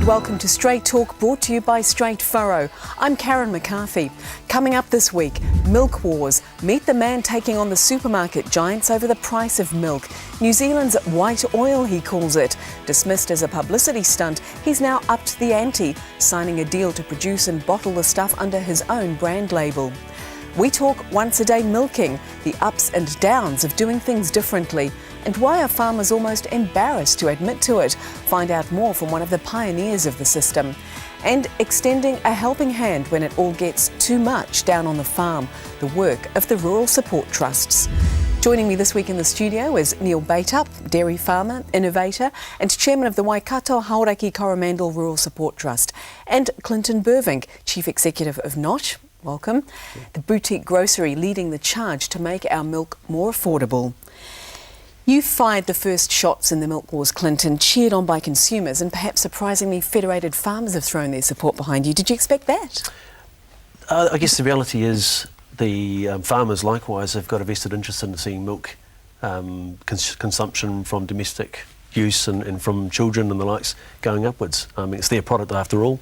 welcome to Straight Talk, brought to you by Straight Furrow. I'm Karen McCarthy. Coming up this week, milk wars. Meet the man taking on the supermarket giants over the price of milk. New Zealand's white oil, he calls it. Dismissed as a publicity stunt, he's now upped the ante, signing a deal to produce and bottle the stuff under his own brand label. We talk once a day milking, the ups and downs of doing things differently, and why are farmers almost embarrassed to admit to it? Find out more from one of the pioneers of the system. And extending a helping hand when it all gets too much down on the farm, the work of the Rural Support Trusts. Joining me this week in the studio is Neil Bateup, dairy farmer, innovator, and chairman of the Waikato Hauraki Coromandel Rural Support Trust, and Clinton Beuvink, chief executive of Notch. Welcome. The boutique grocery leading the charge to make our milk more affordable. You fired the first shots in the milk wars, Clinton, cheered on by consumers, and perhaps surprisingly federated farmers have thrown their support behind you. Did you expect that? I guess the reality is the farmers likewise have got a vested interest in seeing milk consumption from domestic use and from children and the likes going upwards. It's their product after all,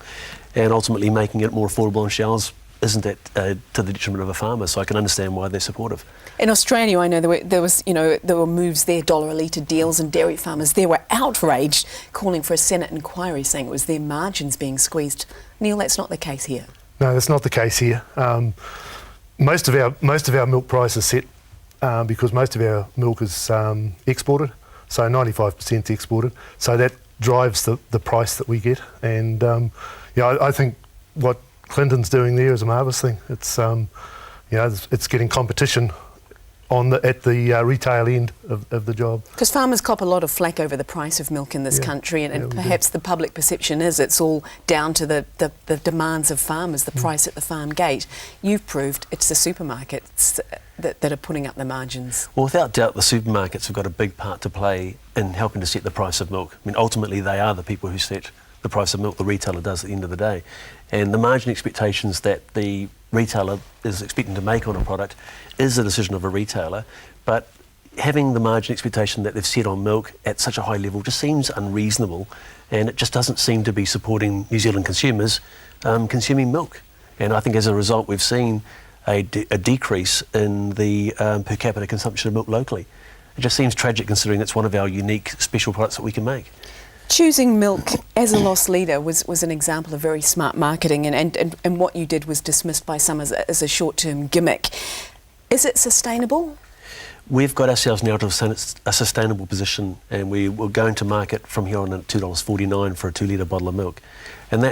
and ultimately making it more affordable on shelves isn't that to the detriment of a farmer, so I can understand why they're supportive. In Australia, I know there were moves there, $1 a litre deals, and dairy farmers there were outraged, calling for a Senate inquiry, saying it was their margins being squeezed. Neil, that's not the case here. No, that's not the case here. Most of our milk price is set because most of our milk is exported, so 95% exported. So that drives the price that we get, and I think what Clinton's doing there is a marvellous thing. It's getting competition at the retail end of the job. Because farmers cop a lot of flack over the price of milk in this country, and perhaps the public perception is it's all down to the demands of farmers, the price at the farm gate. You've proved it's the supermarkets that are putting up the margins. Well, without doubt, the supermarkets have got a big part to play in helping to set the price of milk. I mean, ultimately, they are the people who set the price of milk. The retailer does at the end of the day. And the margin expectations that the retailer is expecting to make on a product is a decision of a retailer, but having the margin expectation that they've set on milk at such a high level just seems unreasonable, and it just doesn't seem to be supporting New Zealand consumers consuming milk. And I think as a result we've seen a decrease in the per capita consumption of milk locally. It just seems tragic considering it's one of our unique special products that we can make. Choosing milk as a loss leader was an example of very smart marketing, and what you did was dismissed by some as a short-term gimmick. Is it sustainable? We've got ourselves now to a sustainable position, and we're going to market from here on at $2.49 for a 2 litre bottle of milk. And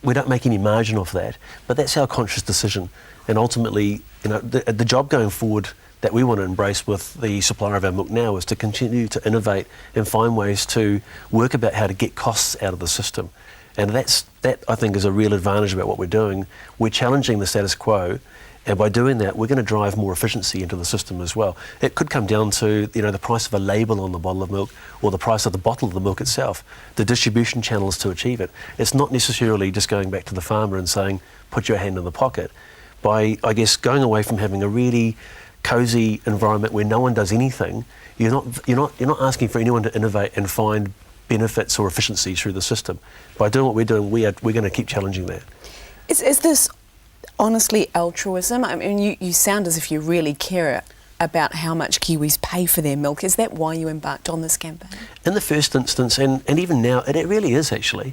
we don't make any margin off that, but that's our conscious decision. And ultimately, the job going forward that we want to embrace with the supplier of our milk now is to continue to innovate and find ways to work about how to get costs out of the system. And that I think is a real advantage about what we're doing. We're challenging the status quo, and by doing that we're going to drive more efficiency into the system as well. It could come down to the price of a label on the bottle of milk or the price of the bottle of the milk itself, the distribution channels to achieve it. It's not necessarily just going back to the farmer and saying put your hand in the pocket. By, I guess, going away from having a really cosy environment where no one does anything, you're not asking for anyone to innovate and find benefits or efficiencies through the system. By doing what we're doing, we're going to keep challenging that. Is this honestly altruism? I mean, you sound as if you really care about how much Kiwis pay for their milk. Is that why you embarked on this campaign? In the first instance, and even now, it really is actually.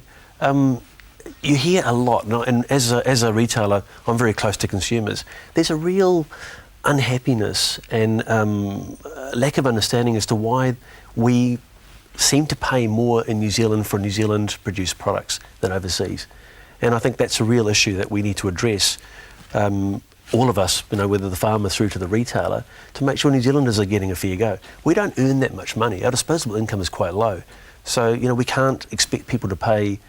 You hear a lot, and as a retailer, I'm very close to consumers. There's a real unhappiness and lack of understanding as to why we seem to pay more in New Zealand for New Zealand produced products than overseas. And I think that's a real issue that we need to address, all of us, whether the farmer through to the retailer, to make sure New Zealanders are getting a fair go. We don't earn that much money. Our disposable income is quite low. So, we can't expect people to pay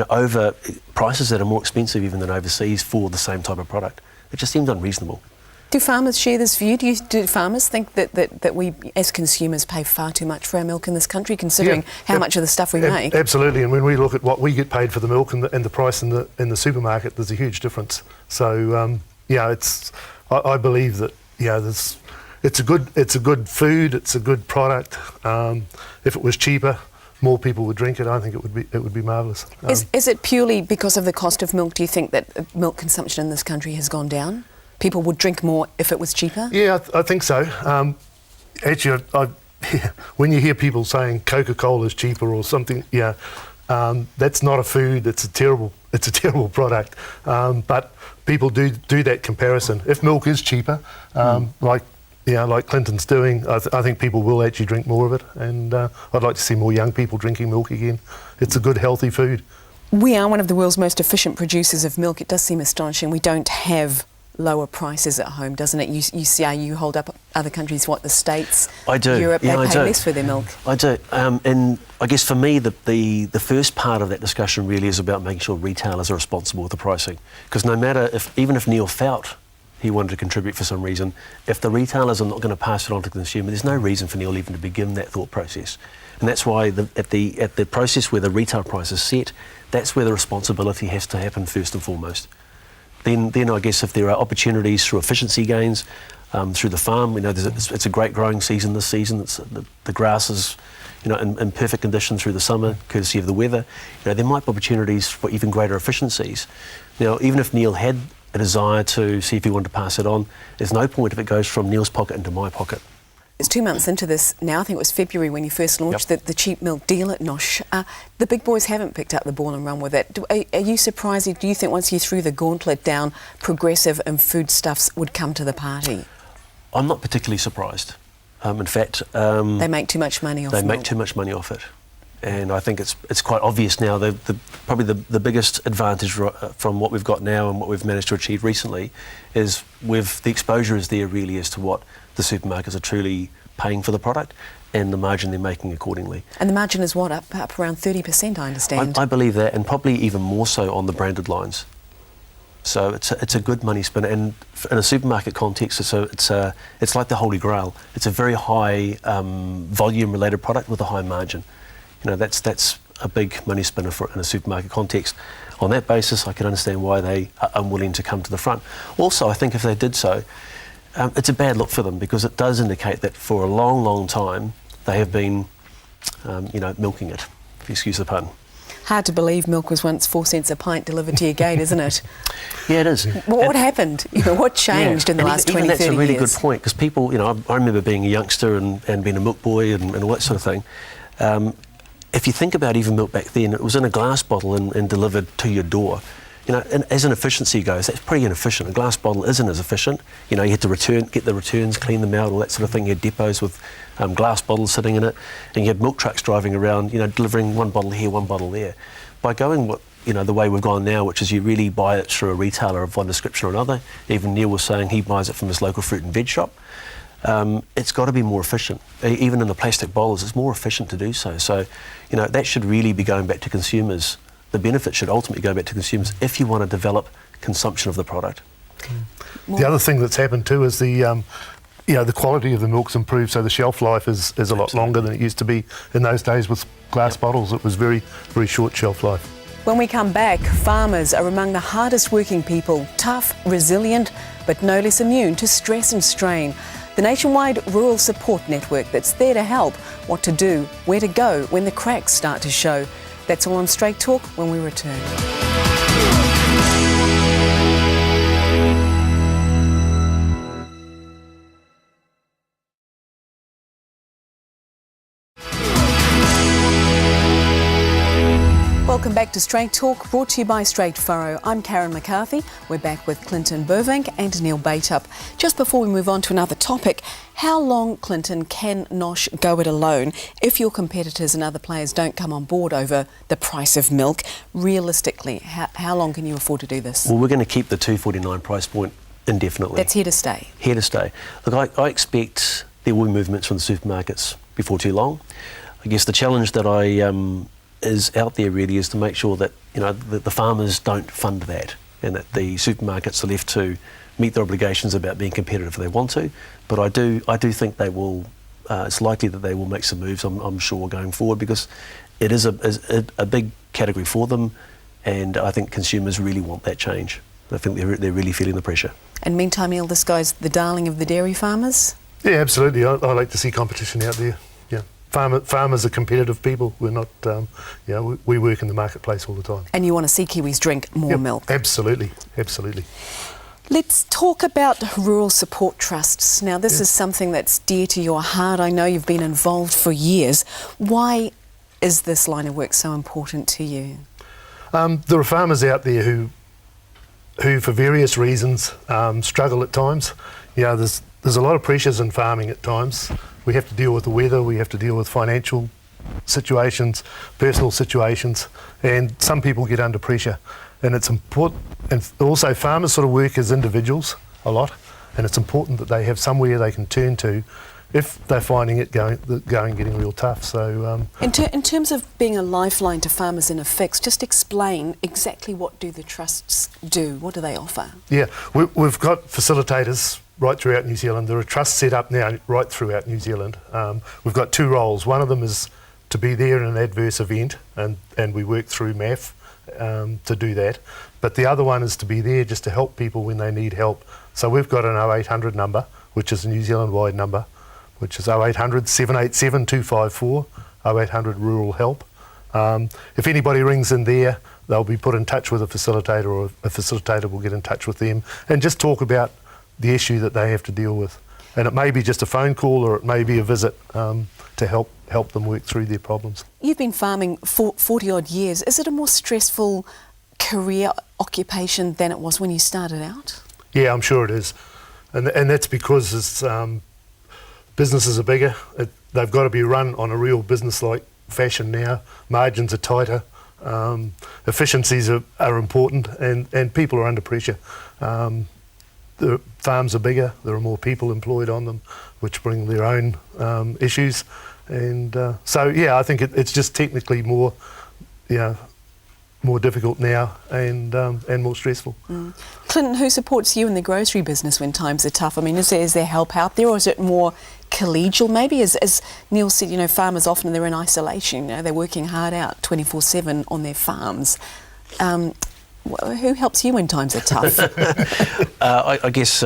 over prices that are more expensive even than overseas for the same type of product. It just seems unreasonable. Do farmers share this view? Do farmers think that we, as consumers, pay far too much for our milk in this country, considering how much of the stuff we make? Absolutely, and when we look at what we get paid for the milk and the price in the supermarket, there's a huge difference. So I believe that it's a good food, it's a good product. If it was cheaper, more people would drink it, I think it would be marvellous. Is it purely because of the cost of milk? Do you think that milk consumption in this country has gone down? People would drink more if it was cheaper? Yeah, I think so. Actually, when you hear people saying Coca-Cola is cheaper or something, that's not a food. It's a terrible product. But people do that comparison. If milk is cheaper, like Clinton's doing, I think people will actually drink more of it. And I'd like to see more young people drinking milk again. It's a good, healthy food. We are one of the world's most efficient producers of milk. It does seem astonishing. We don't have lower prices at home, doesn't it? You see, you hold up other countries, the States, I do. Europe, yeah, they I pay do. less for their milk. I do. And I guess for me, the first part of that discussion really is about making sure retailers are responsible with the pricing. Because no matter even if Neil felt he wanted to contribute for some reason, if the retailers are not going to pass it on to the consumer, there's no reason for Neil even to begin that thought process. And that's why at the process where the retail price is set, that's where the responsibility has to happen first and foremost. Then I guess if there are opportunities through efficiency gains, through the farm, we know it's a great growing season this season. The grass is, in perfect condition through the summer, courtesy of the weather. There might be opportunities for even greater efficiencies. Now, even if Neil had a desire to see if he wanted to pass it on, there's no point if it goes from Neil's pocket into my pocket. It's 2 months into this now. I think it was February when you first launched the cheap milk deal at Nosh. The big boys haven't picked up the ball and run with it. Are you surprised? Do you think once you threw the gauntlet down, Progressive and Foodstuffs would come to the party? I'm not particularly surprised. In fact... they make too much money off it. They make too much money off it. And I think it's quite obvious now. Probably the biggest advantage from what we've got now and what we've managed to achieve recently is the exposure is there really as to what the supermarkets are truly paying for the product and the margin they're making accordingly. And the margin is what, up around 30%, I understand? I believe that, and probably even more so on the branded lines. So it's a good money spinner, and in a supermarket context, it's like the Holy Grail. It's a very high volume-related product with a high margin. That's a big money spinner in a supermarket context. On that basis, I can understand why they are unwilling to come to the front. Also, I think if they did so, it's a bad look for them because it does indicate that for a long, long time they have been, milking it, if you excuse the pun. Hard to believe milk was once 4 cents a pint delivered to your gate, isn't it? Yeah, it is. What happened? What changed in the last 20, 30 years? That's a really good point because people, I remember being a youngster and being a milk boy and all that sort of thing. If you think about even milk back then, it was in a glass bottle and delivered to your door. And as an efficiency goes, that's pretty inefficient. A glass bottle isn't as efficient. You had to get the returns, clean them out, all that sort of thing. You had depots with glass bottles sitting in it, and you had milk trucks driving around, delivering one bottle here, one bottle there. By going the way we've gone now, which is you really buy it through a retailer of one description or another. Even Neil was saying he buys it from his local fruit and veg shop. It's got to be more efficient. Even in the plastic bottles, it's more efficient to do so. So, that should really be going back to consumers. The benefit should ultimately go back to consumers if you want to develop consumption of the product. The other thing that's happened too is the quality of the milk's improved, so the shelf life is a lot longer than it used to be in those days with glass bottles. It was very, very short shelf life. When we come back, farmers are among the hardest working people, tough, resilient, but no less immune to stress and strain. The nationwide rural support network that's there to help, what to do, where to go when the cracks start to show. That's all on Straight Talk when we return. Welcome back to Straight Talk, brought to you by Straight Furrow. I'm Karen McCarthy. We're back with Clinton Beuvink and Neil Bateup. Just before we move on to another topic, how long, Clinton, can Nosh go it alone if your competitors and other players don't come on board over the price of milk? Realistically, how long can you afford to do this? Well, we're going to keep the $2.49 price point indefinitely. That's here to stay? Here to stay. Look, I expect there will be movements from the supermarkets before too long. I guess the challenge that is out there really is to make sure that the farmers don't fund that and that the supermarkets are left to meet their obligations about being competitive if they want to. But I do think they will. It's likely that they will make some moves. I'm sure going forward because it is a big category for them, and I think consumers really want that change. I think they're really feeling the pressure. And meantime, Neil, this guy's the darling of the dairy farmers. Yeah, absolutely. I like to see competition out there. Yeah. farmers are competitive people. We're not, we work in the marketplace all the time. And you want to see Kiwis drink more milk? Absolutely, absolutely. Let's talk about rural support trusts. Now, this is something that's dear to your heart. I know you've been involved for years. Why is this line of work so important to you? There are farmers out there who for various reasons struggle at times. There's a lot of pressures in farming at times. We have to deal with the weather, we have to deal with financial situations, personal situations, and some people get under pressure. And it's important, and also farmers sort of work as individuals a lot, and it's important that they have somewhere they can turn to if they're finding it getting real tough. So, in terms of being a lifeline to farmers in a fix, just explain exactly what do the trusts do? What do they offer? Yeah, we've got facilitators right throughout New Zealand. There are trusts set up now right throughout New Zealand. We've got two roles. One of them is to be there in an adverse event, and we work through MAF to do that. But the other one is to be there just to help people when they need help. So we've got an 0800 number, which is a New Zealand-wide number, which is 0800 787 254, 0800 Rural Help. If anybody rings in there, they'll be put in touch with a facilitator, or a facilitator will get in touch with them and just talk about the issue that they have to deal with. And it may be just a phone call, or it may be a visit to help them work through their problems. You've been farming for 40 odd years. Is it a more stressful career occupation than it was when you started out? Yeah, I'm sure it is. And that's because businesses are bigger. They've got to be run on a real business-like fashion now. Margins are tighter. Efficiencies are important, and people are under pressure. The farms are bigger, there are more people employed on them, which bring their own issues. And I think it's just technically more difficult now and more stressful. Clinton, who supports you in the grocery business when times are tough? I mean, is there help out there, or is it more collegial maybe? As Neil said, farmers often, they're in isolation, they're working hard out 24/7 on their farms. Who helps you when times are tough? I guess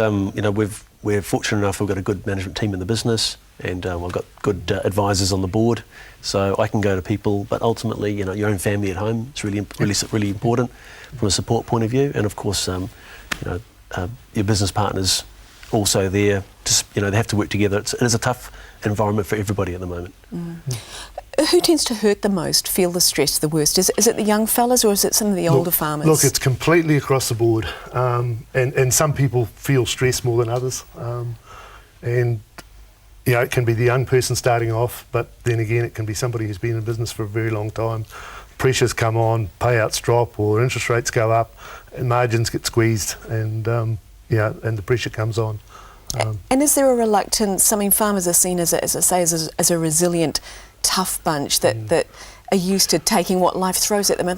we're fortunate enough. We've got a good management team in the business, and I've got good advisors on the board, so I can go to people. But ultimately, your own family at home is really important from a support point of view, and of course, your business partners also there. They have to work together. It is a tough environment for everybody at the moment. Who tends to hurt the most, feel the stress the worst? Is it the young fellas, or is it some of the older farmers? Look, it's completely across the board, and some people feel stress more than others. It can be the young person starting off, but then again it can be somebody who's been in business for a very long time. Pressures come on, payouts drop, or interest rates go up, and margins get squeezed, and the pressure comes on. And is there a reluctance? I mean, farmers are seen as a resilient, tough bunch that are used to taking what life throws at them.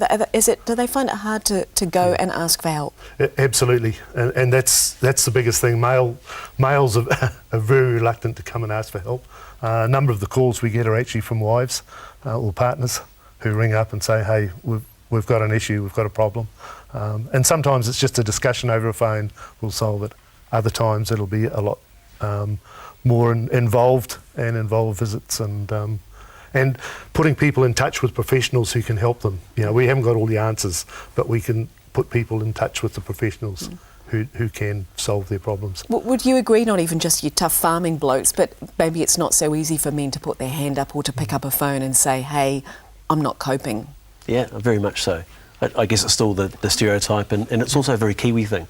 Do they find it hard to go and ask for help? Absolutely, and that's the biggest thing. Males are very reluctant to come and ask for help. A number of the calls we get are actually from wives or partners who ring up and say, "Hey, we've got an issue, we've got a problem," and sometimes it's just a discussion over a phone. We'll solve it. Other times it'll be a lot more involved, and involve visits and putting people in touch with professionals who can help them. We haven't got all the answers, but we can put people in touch with the professionals who can solve their problems. Would you agree, not even just your tough farming blokes, but maybe it's not so easy for men to put their hand up or to pick up a phone and say, "Hey, I'm not coping"? Yeah, very much so. I guess it's still the stereotype, and it's also a very Kiwi thing.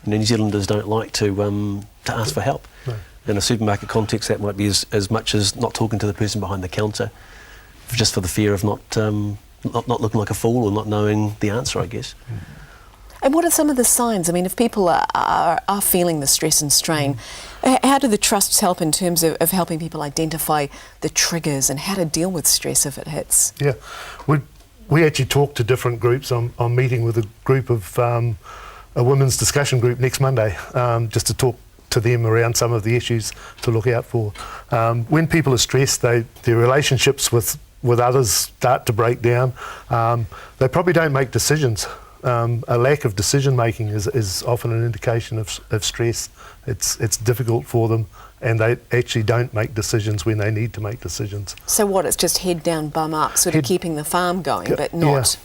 New Zealanders don't like to ask for help. No. In a supermarket context, that might be as much as not talking to the person behind the counter, just for the fear of not looking like a fool or not knowing the answer, I guess. And what are some of the signs? I mean, if people are feeling the stress and strain, how do the trusts help in terms of helping people identify the triggers and how to deal with stress if it hits? Yeah, we actually talk to different groups. I'm meeting with a group of a women's discussion group next Monday, just to talk to them around some of the issues to look out for. When people are stressed, their relationships with others start to break down. They probably don't make decisions. A lack of decision making is often an indication of stress. It's difficult for them, and they actually don't make decisions when they need to make decisions. So what, it's just head down, bum up, sort of keeping the farm going, but not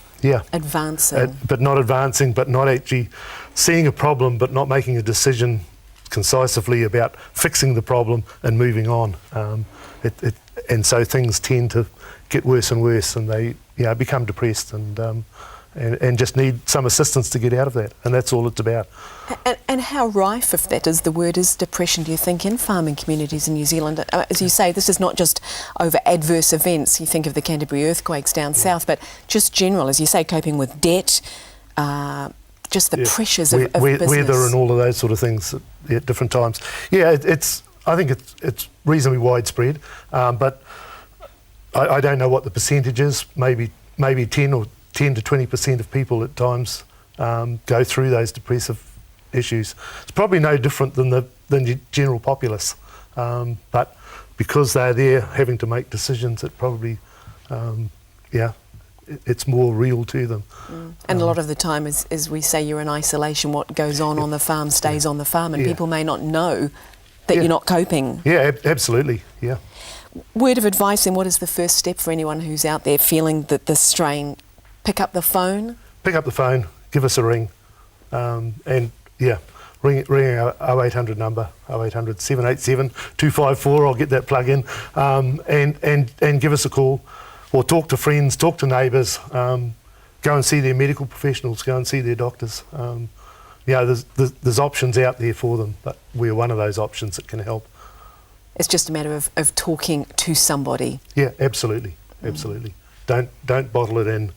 advancing. But not advancing, but not actually seeing a problem, but not making a decision concisely about fixing the problem and moving on. And so things tend to get worse and worse, and they become depressed and just need some assistance to get out of that, and that's all it's about. And how rife, if that is the word, is depression, do you think, in farming communities in New Zealand? As you say, this is not just over adverse events. You think of the Canterbury earthquakes down south, but just general, as you say, coping with debt, just the pressures of business. Weather and all of those sort of things at different times. Yeah, I think it's reasonably widespread, but I don't know what the percentage is. Maybe 10 to 20% of people at times go through those depressive issues. It's probably no different than the general populace, but because they're there having to make decisions, it probably, it's more real to them. And a lot of the time, as we say, you're in isolation. What goes on the farm stays on the farm, and people may not know that you're not coping. Yeah, absolutely, yeah. Word of advice, then, what is the first step for anyone who's out there feeling that this strain? Pick up the phone? Pick up the phone, give us a ring, and ring our 0800 number, 0800 787 254, I'll get that plug in, and give us a call, or talk to friends, talk to neighbours, go and see their medical professionals, go and see their doctors. There's options out there for them, but we're one of those options that can help. It's just a matter of talking to somebody. Yeah, absolutely. Don't bottle it in.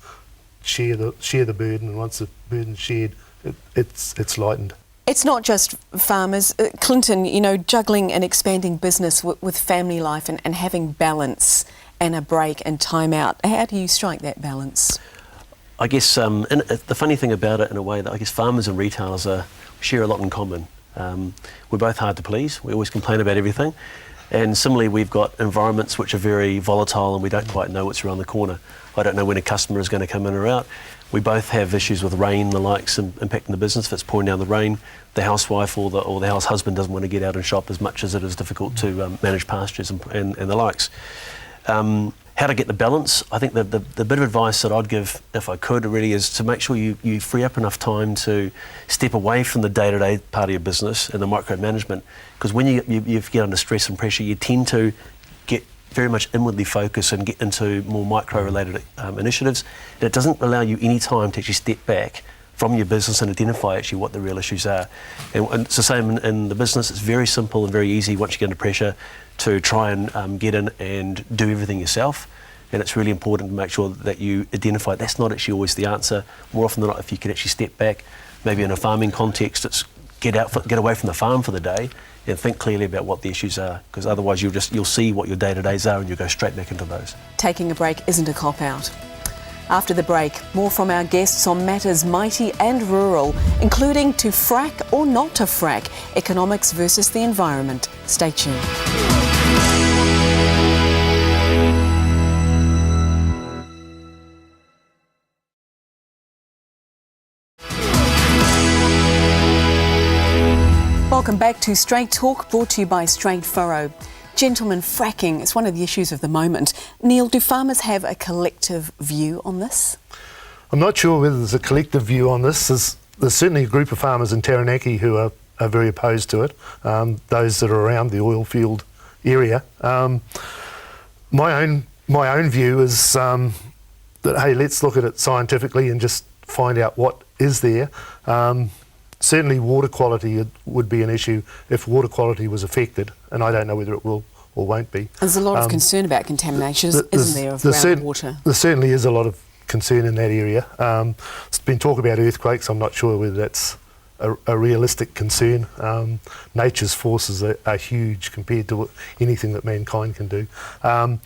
Share the burden, and once the burden's shared, it's lightened. It's not just farmers. Clinton, juggling and expanding business with family life and having balance and a break and time out. How do you strike that balance? I guess and the funny thing about it, in a way, that I guess farmers and retailers share a lot in common. We're both hard to please. We always complain about everything. And similarly, we've got environments which are very volatile, and we don't quite know what's around the corner. I don't know when a customer is going to come in or out. We both have issues with rain and the likes impacting the business. If it's pouring down the rain, the housewife or the house husband doesn't want to get out and shop as much as it is difficult to manage pastures and the likes. How to get the balance? I think the bit of advice that I'd give, if I could, really is to make sure you free up enough time to step away from the day-to-day part of your business and the micromanagement. Because when you get under stress and pressure, you tend to get very much inwardly focused and get into more micro-related initiatives. And it doesn't allow you any time to actually step back from your business and identify actually what the real issues are. And it's the same in the business. It's very simple and very easy once you get under pressure to try and get in and do everything yourself. And it's really important to make sure that you identify that's not actually always the answer. More often than not, if you can actually step back, maybe in a farming context, it's get away from the farm for the day and think clearly about what the issues are, because otherwise you'll see what your day-to-days are and you'll go straight back into those. Taking a break isn't a cop-out. After the break, more from our guests on matters mighty and rural, including to frack or not to frack, economics versus the environment. Stay tuned. Welcome back to Straight Talk, brought to you by Straight Furrow. Gentlemen, fracking is one of the issues of the moment. Neil, do farmers have a collective view on this? I'm not sure whether there's a collective view on this. There's certainly a group of farmers in Taranaki who are very opposed to it, those that are around the oil field area. My own view is that, hey, let's look at it scientifically and just find out what is there. Certainly water quality would be an issue if water quality was affected, and I don't know whether it will or won't be. There's a lot of concern about contamination, isn't there, of groundwater? There certainly is a lot of concern in that area. There's been talk about earthquakes. I'm not sure whether that's a realistic concern. Nature's forces are huge compared to anything that mankind can do. But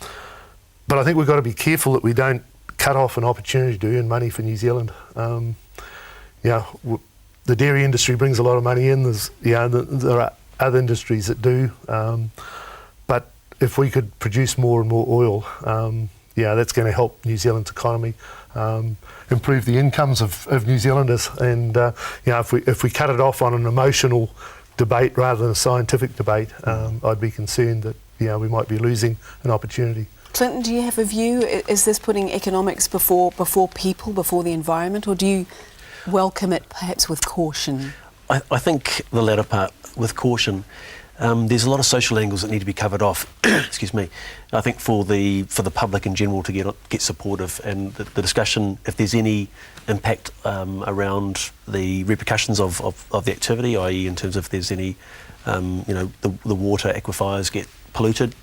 I think we've got to be careful that we don't cut off an opportunity to earn money for New Zealand. The dairy industry brings a lot of money in. There are other industries that do, but if we could produce more and more oil, that's going to help New Zealand's economy, improve the incomes of New Zealanders. And if we cut it off on an emotional debate rather than a scientific debate, I'd be concerned that we might be losing an opportunity. Clinton, do you have a view? Is this putting economics before people, before the environment, or do you welcome it perhaps with caution? I think the latter part, with caution. There's a lot of social angles that need to be covered off. Excuse me. I think for the public in general to get supportive, and the discussion, if there's any impact around the repercussions of the activity, i.e. in terms of if there's any, the water aquifers get polluted,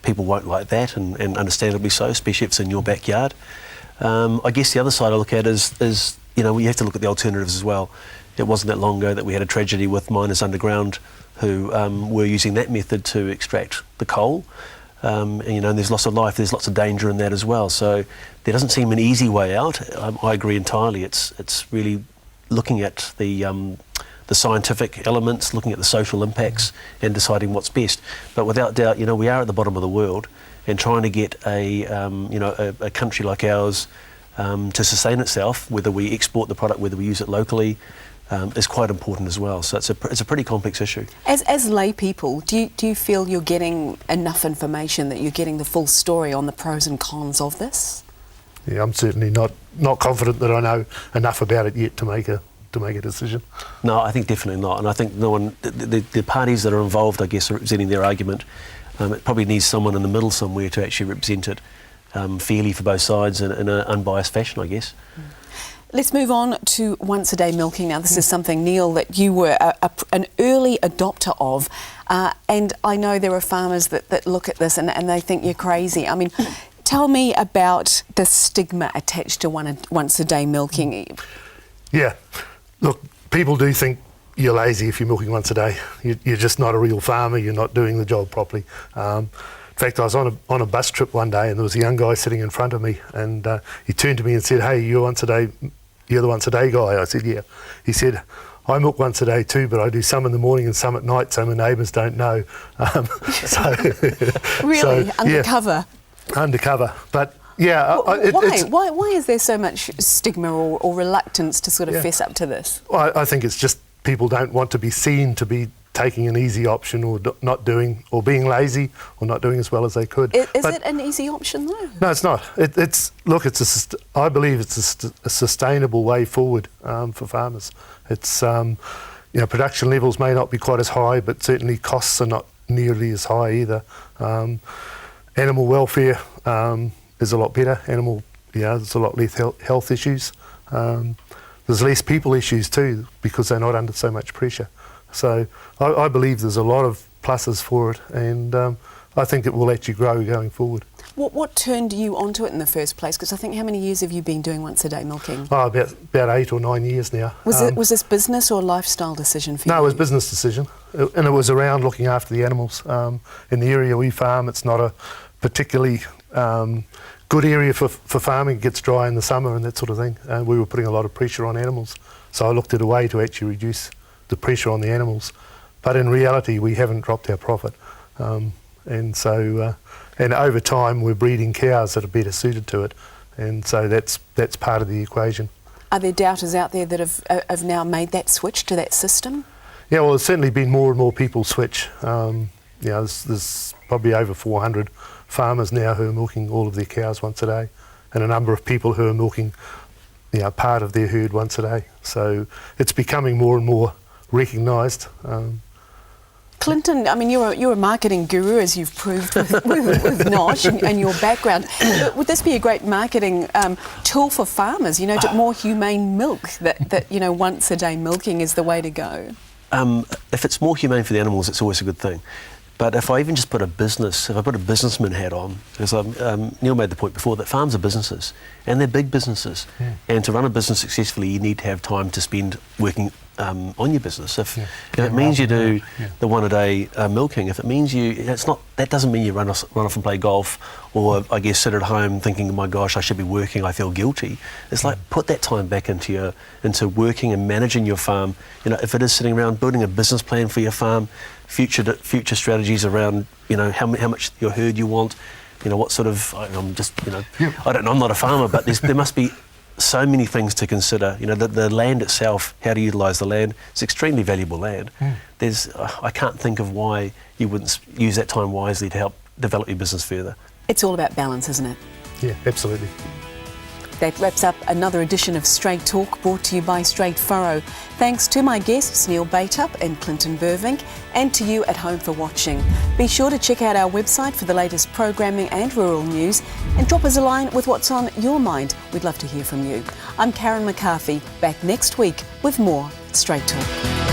people won't like that, and understandably so, especially if it's in your backyard. I guess the other side I look at is you have to look at the alternatives as well. It wasn't that long ago that we had a tragedy with miners underground who were using that method to extract the coal. And there's lots of life, there's lots of danger in that as well. So there doesn't seem an easy way out. I agree entirely. It's really looking at the scientific elements, looking at the social impacts, and deciding what's best. But without doubt, we are at the bottom of the world, and trying to get a country like ours to sustain itself, whether we export the product, whether we use it locally, is quite important as well. So it's a pretty complex issue. As lay people, do you feel you're getting enough information, that you're getting the full story on the pros and cons of this? Yeah, I'm certainly not confident that I know enough about it yet to make a decision. No, I think definitely not. And I think no one, the parties that are involved, I guess, are representing their argument. It probably needs someone in the middle somewhere to actually represent it fairly for both sides in an unbiased fashion, I guess. Let's move on to once a day milking. Now, this is something, Neil, that you were an early adopter of, and I know there are farmers that look at this and they think you're crazy. I mean, tell me about the stigma attached to once a day milking. Yeah, look, people do think you're lazy if you're milking once a day. You're just not a real farmer. You're not doing the job properly. In fact, I was on a bus trip one day, and there was a young guy sitting in front of me, and he turned to me and said, "Hey, you're the once a day guy." I said, "Yeah." He said, "I milk once a day too, but I do some in the morning and some at night, so my neighbours don't know." Really? Undercover? Yeah, undercover. But yeah. Why is there so much stigma or reluctance to sort of fess up to this? Well, I think it's just people don't want to be seen to be taking an easy option, or not doing, or being lazy, or not doing as well as they could. Is it an easy option though? No, it's not. I believe it's a sustainable way forward for farmers. It's production levels may not be quite as high, but certainly costs are not nearly as high either. Animal welfare is a lot better. There's a lot less health issues. There's less people issues too, because they're not under so much pressure. So I believe there's a lot of pluses for it, and I think it will actually grow going forward. What turned you onto it in the first place? Because I think, how many years have you been doing once a day milking? Oh, about 8 or 9 years now. Was this business or lifestyle decision for you? No, it was business decision, and it was around looking after the animals. In the area we farm, it's not a particularly good area for farming. It gets dry in the summer and that sort of thing, and we were putting a lot of pressure on animals. So I looked at a way to actually reduce the pressure on the animals, but in reality we haven't dropped our profit, and over time we're breeding cows that are better suited to it, and so that's part of the equation. Are there doubters out there that have now made that switch to that system? Yeah, well, there's certainly been more and more people switch. There's probably over 400 farmers now who are milking all of their cows once a day, and a number of people who are milking part of their herd once a day. So it's becoming more and more recognised. Clinton, I mean, you're a marketing guru, as you've proved with Nosh and your background. Would this be a great marketing tool for farmers, to more humane milk, that once a day milking is the way to go? If it's more humane for the animals, it's always a good thing. But if I even just put a businessman hat on, because Neil made the point before that farms are businesses, and they're big businesses. Yeah. And to run a business successfully, you need to have time to spend working on your business. If it means you do the one a day milking, if it means that doesn't mean you run off and play golf, or I guess sit at home thinking, oh my gosh, I should be working, I feel guilty. It's like, put that time back into working and managing your farm. If it is sitting around building a business plan for your farm, future strategies around how much your herd you want, what sort of, I'm not a farmer, but there must be so many things to consider. You know, the land itself, how to utilise the land, it's extremely valuable land. I can't think of why you wouldn't use that time wisely to help develop your business further. It's all about balance, isn't it? Yeah, absolutely. That wraps up another edition of Straight Talk, brought to you by Straight Furrow. Thanks to my guests Neil Bateup and Clinton Beuvink, and to you at home for watching. Be sure to check out our website for the latest programming and rural news, and drop us a line with what's on your mind. We'd love to hear from you. I'm Karen McCarthy, back next week with more Straight Talk.